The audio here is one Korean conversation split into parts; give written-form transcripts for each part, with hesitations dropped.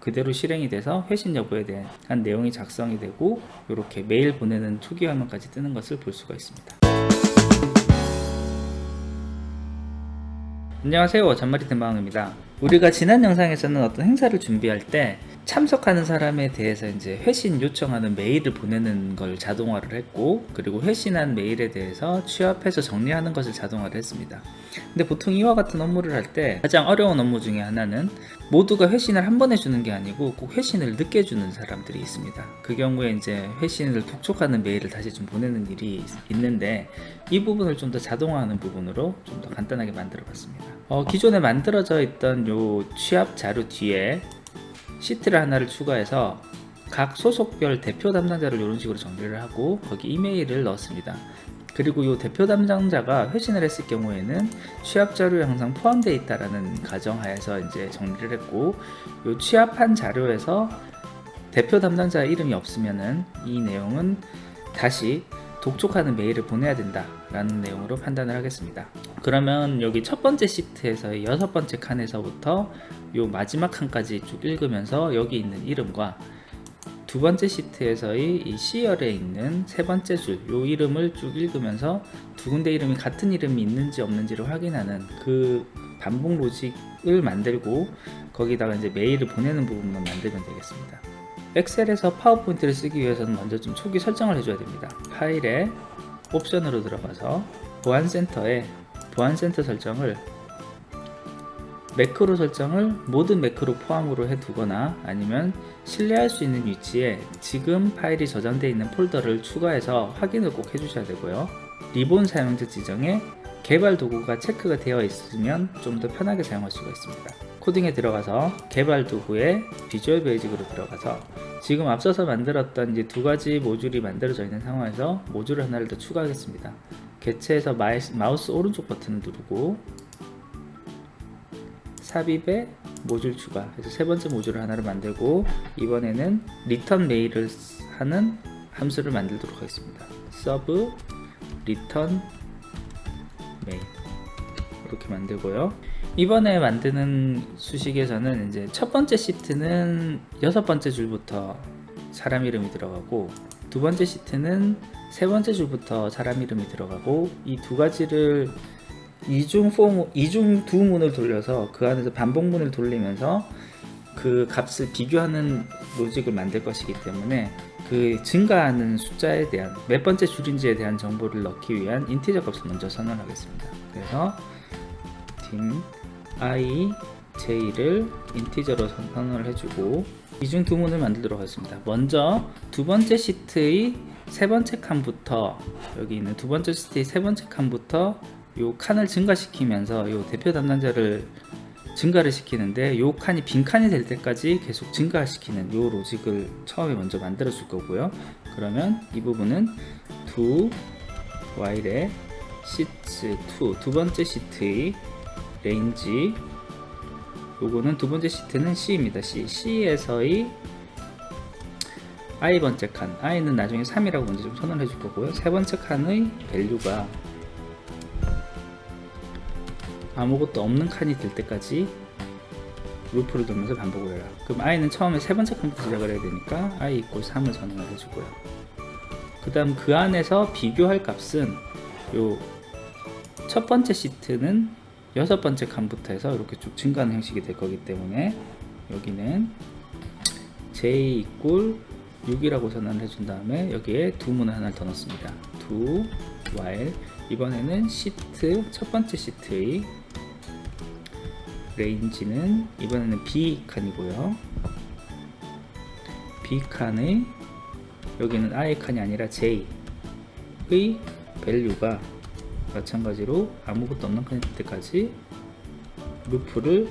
그대로 실행이 돼서 회신 여부에 대한 내용이 작성이 되고 이렇게 메일 보내는 투기 화면까지 뜨는 것을 볼 수가 있습니다. 안녕하세요, 잔머리 탐방입니다. 우리가 지난 영상에서는 어떤 행사를 준비할 때 참석하는 사람에 대해서 이제 회신 요청하는 메일을 보내는 걸 자동화를 했고, 그리고 회신한 메일에 대해서 취합해서 정리하는 것을 자동화를 했습니다. 근데 보통 이와 같은 업무를 할 때 가장 어려운 업무 중에 하나는 모두가 회신을 한 번 해주는 게 아니고 꼭 회신을 늦게 주는 사람들이 있습니다. 그 경우에 이제 회신을 독촉하는 메일을 다시 좀 보내는 일이 있는데, 이 부분을 좀 더 자동화하는 부분으로 좀 더 간단하게 만들어 봤습니다. 기존에 만들어져 있던 요 취합 자료 뒤에 시트를 하나를 추가해서 각 소속별 대표 담당자를 이런 식으로 정리를 하고 거기 이메일을 넣었습니다. 그리고 이 대표 담당자가 회신을 했을 경우에는 취합 자료에 항상 포함되어 있다라는 가정하에서 이제 정리를 했고, 이 취합한 자료에서 대표 담당자 이름이 없으면은 이 내용은 다시 독촉하는 메일을 보내야 된다라는 내용으로 판단을 하겠습니다. 그러면 여기 첫 번째 시트에서의 6번째 칸에서부터 요 마지막 칸까지 쭉 읽으면서 여기 있는 이름과 두 번째 시트에서의 이 C열에 있는 세 번째 줄, 요 이름을 쭉 읽으면서 두 군데 이름이 같은 이름이 있는지 없는지를 확인하는 그 반복 로직을 만들고 거기다가 이제 메일을 보내는 부분만 만들면 되겠습니다. 엑셀에서 파워포인트를 쓰기 위해서는 먼저 좀 초기 설정을 해줘야 됩니다. 파일에 옵션으로 들어가서 보안센터에 보안센터 설정을 매크로 설정을 모든 매크로 포함으로 해두거나 아니면 신뢰할 수 있는 위치에 지금 파일이 저장되어 있는 폴더를 추가해서 확인을 꼭 해주셔야 되고요. 리본 사용자 지정에 개발 도구가 체크가 되어 있으면 좀 더 편하게 사용할 수가 있습니다. 코딩에 들어가서 개발 도구에 비주얼 베이직으로 들어가서 지금 앞서서 만들었던 이제 두 가지 모듈이 만들어져 있는 상황에서 모듈 하나를 더 추가하겠습니다. 개체에서 마우스 오른쪽 버튼을 누르고 삽입에 모듈 추가 해서 세 번째 모듈을 하나를 만들고, 이번에는 리턴 메일을 하는 함수를 만들도록 하겠습니다. 서브 리턴 메일 이렇게 만들고요. 이번에 만드는 수식에서는 이제 첫 번째 시트는 6번째 줄부터 사람 이름이 들어가고, 두 번째 시트는 세 번째 줄부터 사람 이름이 들어가고, 이 두 가지를 이중 두 문을 돌려서 그 안에서 반복문을 돌리면서 그 값을 비교하는 로직을 만들 것이기 때문에 그 증가하는 숫자에 대한 몇 번째 줄인지에 대한 정보를 넣기 위한 인티저 값을 먼저 선언하겠습니다. 그래서 dim I j를 인티저로 선언을 해주고 이중 두 문을 만들도록 하겠습니다. 먼저 두 번째 시트의 세 번째 칸부터, 여기 있는 두 번째 시트의 세 번째 칸부터 요 칸을 증가시키면서 요 대표 담당자를 증가를 시키는데, 요 칸이 빈 칸이 될 때까지 계속 증가시키는 요 로직을 처음에 먼저 만들어 줄 거고요. 그러면 이 부분은 do while의 sheet2 두 번째 시트의 range, 요거는 두 번째 시트는 C입니다. C에서의 I 번째 칸, I는 나중에 3이라고 먼저 좀 선언을 해줄 거고요. 세 번째 칸의 밸류가 아무것도 없는 칸이 될 때까지 루프를 돌면서 반복을 해요. 그럼 i는 처음에 세 번째 칸부터 시작을 해야 되니까 i = 3을 선언을 해주고요. 그 다음 그 안에서 비교할 값은 요 첫 번째 시트는 6번째 칸부터 해서 이렇게 쭉 증가하는 형식이 될 거기 때문에 여기는 j = 6이라고 선언을 해준 다음에 여기에 두 문을 하나를 더 넣습니다. do while 이번에는 시트 첫 번째 시트의 레인지는 이번에는 B칸이고요. B칸의 여기는 I칸이 아니라 J의 밸류가 마찬가지로 아무것도 없는 칸일 때까지 루프를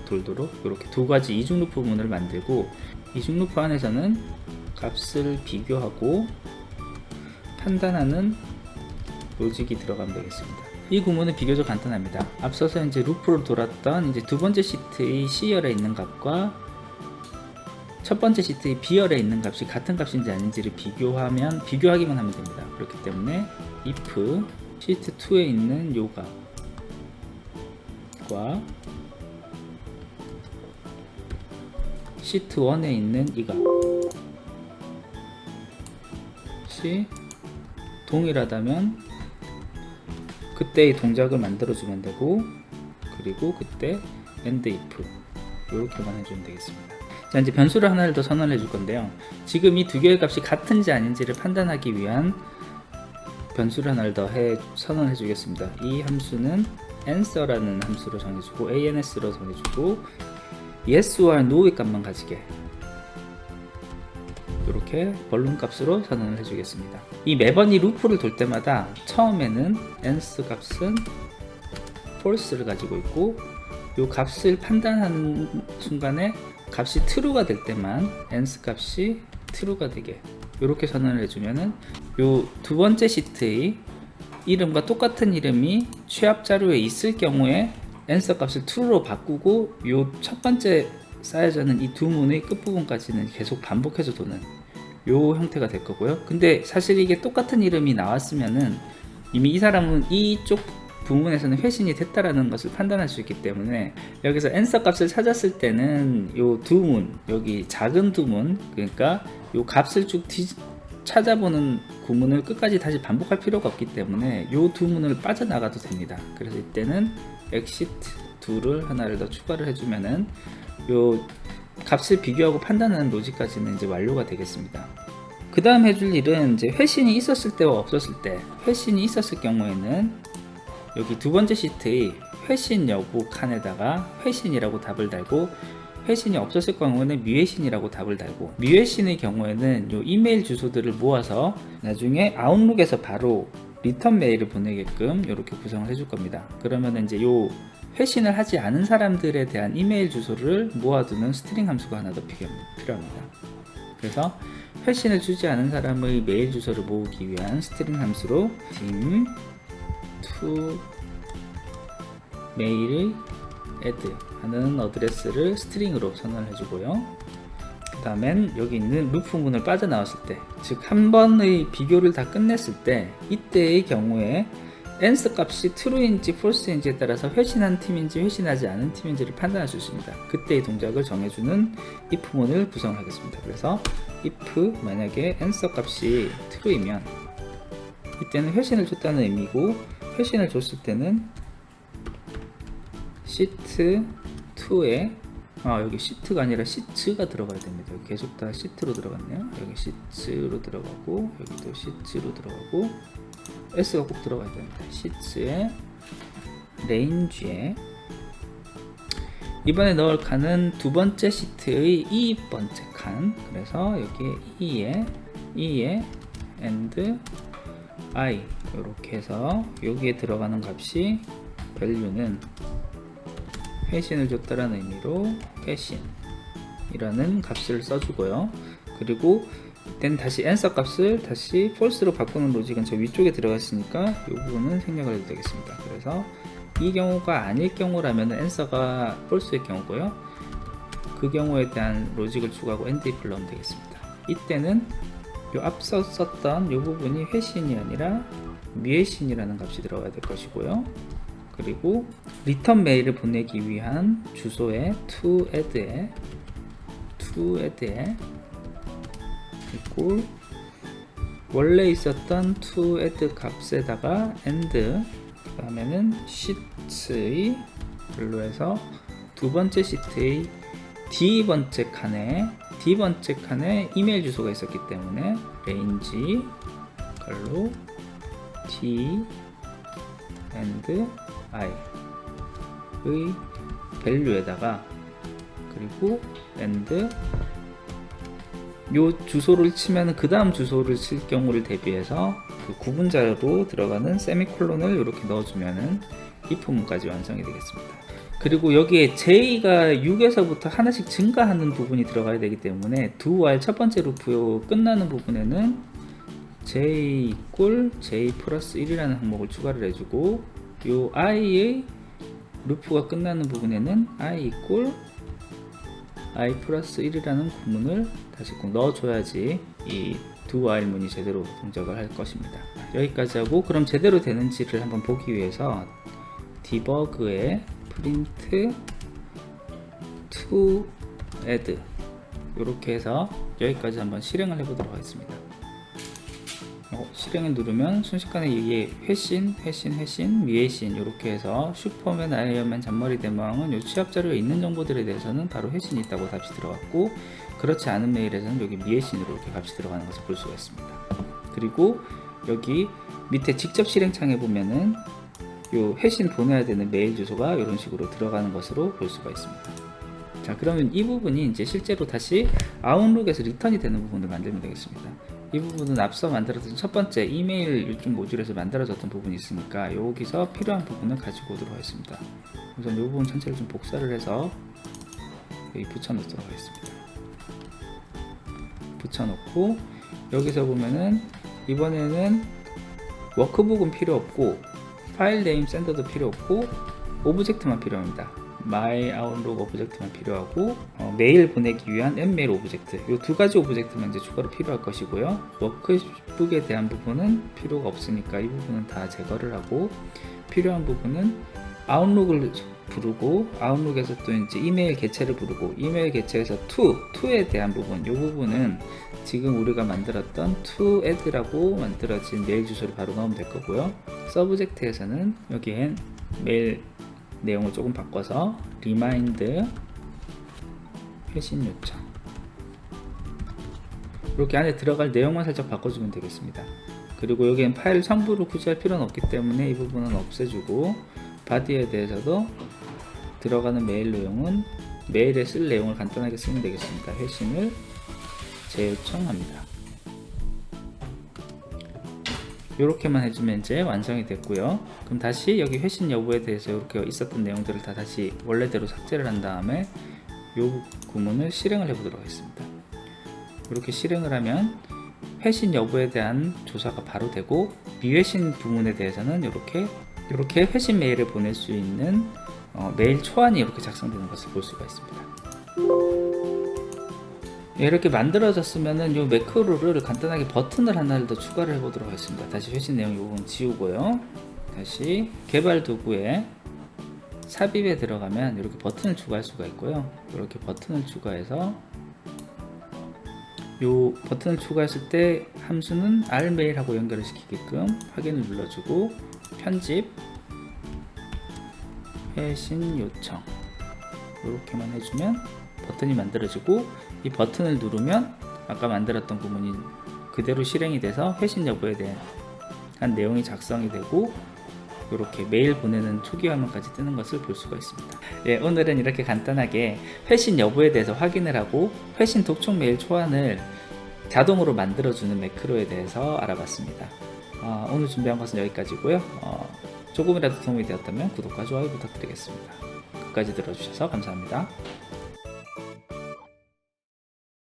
돌도록 이렇게 두 가지 이중 루프 문을 만들고, 이중 루프 안에서는 값을 비교하고 판단하는 로직이 들어가면 되겠습니다. 이 구문은 비교적 간단합니다. 앞서서 이제 루프로 돌았던 이제 두 번째 시트의 C열에 있는 값과 첫 번째 시트의 B열에 있는 값이 같은 값인지 아닌지를 비교하기만 하면 됩니다. 그렇기 때문에 if 시트 2에 있는 요 값과 시트 1에 있는 이 값이 동일하다면 그때의 동작을 만들어주면 되고, 그리고 그때 end if 이렇게만 해주면 되겠습니다. 자, 이제 변수를 하나를 더 선언해 줄 건데요. 지금 이 두 개의 값이 같은지 아닌지를 판단하기 위한 변수를 하나를 더 선언해 주겠습니다. 이 함수는 answer라는 함수로 정해주고 ans로 정해주고 yes와 no의 값만 가지게 이렇게 벌룬 값으로 선언을 해주겠습니다. 이 매번 이 루프를 돌 때마다 처음에는 ans 값은 false를 가지고 있고, 이 값을 판단하는 순간에 값이 true가 될 때만 ans 값이 true가 되게 이렇게 선언을 해주면은 요 두 번째 시트의 이름과 똑같은 이름이 취합 자료에 있을 경우에 answer 값을 true로 바꾸고, 요 첫 번째 쌓여져는 이 두 문의 끝부분까지는 계속 반복해서 도는 요 형태가 될 거고요. 근데 사실 이게 똑같은 이름이 나왔으면은 이미 이 사람은 이쪽 부분에서는 회신이 됐다라는 것을 판단할 수 있기 때문에 여기서 answer 값을 찾았을 때는 요 두 문, 여기 작은 두 문, 그러니까 요 값을 쭉 찾아보는 구문을 끝까지 다시 반복할 필요가 없기 때문에 요 두 문을 빠져나가도 됩니다. 그래서 이때는 exit 2를 하나를 더 추가를 해주면은 요 값을 비교하고 판단하는 로직까지는 이제 완료가 되겠습니다. 그 다음 해줄 일은 이제 회신이 있었을 때와 없었을 때, 회신이 있었을 경우에는 여기 두 번째 시트의 회신 여부 칸에다가 회신이라고 답을 달고, 회신이 없었을 경우에는 미회신이라고 답을 달고, 미회신의 경우에는 요 이메일 주소들을 모아서 나중에 아웃룩에서 바로 리턴 메일을 보내게끔 이렇게 구성을 해줄 겁니다. 그러면 이제 요 회신을 하지 않은 사람들에 대한 이메일 주소를 모아두는 스트링 함수가 하나 더 필요합니다. 그래서 회신을 주지 않은 사람의 메일 주소를 모으기 위한 스트링 함수로 dim to 메일의 add 하는 어드레스를 스트링으로 선언을 해주고요. 그 다음엔 여기 있는 루프 문을 빠져나왔을 때, 즉 한 번의 비교를 다 끝냈을 때, 이때의 경우에 answer 값이 true인지 false인지에 따라서 회신한 팀인지 회신하지 않은 팀인지를 판단할 수 있습니다. 그때의 동작을 정해주는 if 문을 구성하겠습니다. 그래서 if 만약에 answer 값이 true이면 이때는 회신을 줬다는 의미고, 회신을 줬을 때는 sheet 2에 여기 시트가 아니라 시츠가 들어가야 됩니다. 여기 계속 다 시트로 들어갔네요. 여기 시츠로 들어가고, 여기도 시츠로 들어가고, S가 꼭 들어가야 됩니다. 시츠에 range에 이번에 넣을 칸은 두 번째 시트의 2번째 칸. 그래서 여기에 E에 and I 이렇게 해서 여기에 들어가는 값이 value는 회신을 줬다라는 의미로 회신이라는 값을 써주고요. 그리고 이때는 다시 answer 값을 다시 false로 바꾸는 로직은 저 위쪽에 들어갔으니까 이 부분은 생략을 해도 되겠습니다. 그래서 이 경우가 아닐 경우라면 answer가 false일 경우고요. 그 경우에 대한 로직을 추가하고 end if를 넣으면 되겠습니다. 이때는 요 앞서 썼던 이 부분이 회신이 아니라 미회신이라는 값이 들어가야 될 것이고요. 그리고 리턴 메일을 보내기 위한 주소에 to add에 이꼴 원래 있었던 to add 값에다가 and 그 다음에는 sheet의 별로에서 두 번째 시트의 D번째 칸에 이메일 주소가 있었기 때문에 range 걸로 D and i의 value에다가 그리고 and 요 주소를 치면 그 다음 주소를 칠 경우를 대비해서 그 구분자로 들어가는 세미콜론을 이렇게 넣어주면은 if 문까지 완성이 되겠습니다. 그리고 여기에 j가 6에서부터 하나씩 증가하는 부분이 들어가야 되기 때문에 do while 첫 번째 루프 끝나는 부분에는 j equal j 플러스 1이라는 항목을 추가를 해주고, 요 i의 루프가 끝나는 부분에는 i equal i 플러스 1이라는 구문을 다시 꼭 넣어줘야지 이 do while 문이 제대로 동작을 할 것입니다. 여기까지 하고, 그럼 제대로 되는지를 한번 보기 위해서 debug에 print to add 이렇게 해서 여기까지 한번 실행을 해보도록 하겠습니다. 실행을 누르면 순식간에 이게 회신, 미회신 이렇게 해서 슈퍼맨, 아이언맨, 잔머리 대마왕은 이 취합 자료에 있는 정보들에 대해서는 바로 회신이 있다고 값이 들어갔고, 그렇지 않은 메일에서는 여기 미회신으로 이렇게 값이 들어가는 것을 볼 수가 있습니다. 그리고 여기 밑에 직접 실행창에 보면은 요 회신 보내야 되는 메일 주소가 이런 식으로 들어가는 것으로 볼 수가 있습니다. 자, 그러면 이 부분이 이제 실제로 다시 아웃룩에서 리턴이 되는 부분을 만들면 되겠습니다. 이 부분은 앞서 만들었던 첫 번째 이메일 요즘 모듈에서 만들어졌던 부분이 있으니까 여기서 필요한 부분을 가지고 오도록 하겠습니다. 우선 이 부분 전체를 좀 복사를 해서 여기 붙여놓도록 하겠습니다. 붙여놓고 여기서 보면은 이번에는 워크북은 필요 없고 파일 네임 샌더도 필요 없고 오브젝트만 필요합니다. my outlook 오브젝트만 필요하고 메일 보내기 위한 앱메일 오브젝트, 이 두 가지 오브젝트만 이제 추가로 필요할 것이고요. 워크북에 대한 부분은 필요가 없으니까 이 부분은 다 제거를 하고, 필요한 부분은 아웃룩을 부르고 아웃룩에서 또 이제 이메일 개체를 부르고 이메일 개체에서 to에 대한 부분, 이 부분은 지금 우리가 만들었던 to add라고 만들어진 메일 주소를 바로 넣으면 될 거고요. 서브젝트에서는 여기엔 메일 내용을 조금 바꿔서 remind 회신 요청, 이렇게 안에 들어갈 내용만 살짝 바꿔주면 되겠습니다. 그리고 여기엔 파일 첨부를 굳이 할 필요는 없기 때문에 이 부분은 없애주고, 바디에 대해서도 들어가는 메일 내용은 메일에 쓸 내용을 간단하게 쓰면 되겠습니다. 회신을 재요청합니다. 이렇게만 해주면 이제 완성이 됐고요. 그럼 다시 여기 회신 여부에 대해서 이렇게 있었던 내용들을 다 다시 원래대로 삭제를 한 다음에 이 구문을 실행을 해보도록 하겠습니다. 이렇게 실행을 하면 회신 여부에 대한 조사가 바로 되고, 미회신 부분에 대해서는 이렇게 회신 메일을 보낼 수 있는 메일 초안이 이렇게 작성되는 것을 볼 수가 있습니다. 이렇게 만들어졌으면은 이 매크로를 간단하게 버튼을 하나를 더 추가를 해보도록 하겠습니다. 다시 회신 내용 이 부분 지우고요. 다시 개발 도구에 삽입에 들어가면 이렇게 버튼을 추가할 수가 있고요. 이렇게 버튼을 추가해서 이 버튼을 추가했을 때 함수는 rmail하고 연결을 시키게끔 확인을 눌러주고, 편집, 회신 요청 이렇게만 해주면 버튼이 만들어지고, 이 버튼을 누르면 아까 만들었던 구문이 그대로 실행이 돼서 회신 여부에 대한 내용이 작성이 되고, 이렇게 메일 보내는 초기 화면까지 뜨는 것을 볼 수가 있습니다. 예, 오늘은 이렇게 간단하게 회신 여부에 대해서 확인을 하고 회신 독촉 메일 초안을 자동으로 만들어주는 매크로에 대해서 알아봤습니다. 오늘 준비한 것은 여기까지고요. 조금이라도 도움이 되었다면 구독과 좋아요 부탁드리겠습니다. 끝까지 들어주셔서 감사합니다.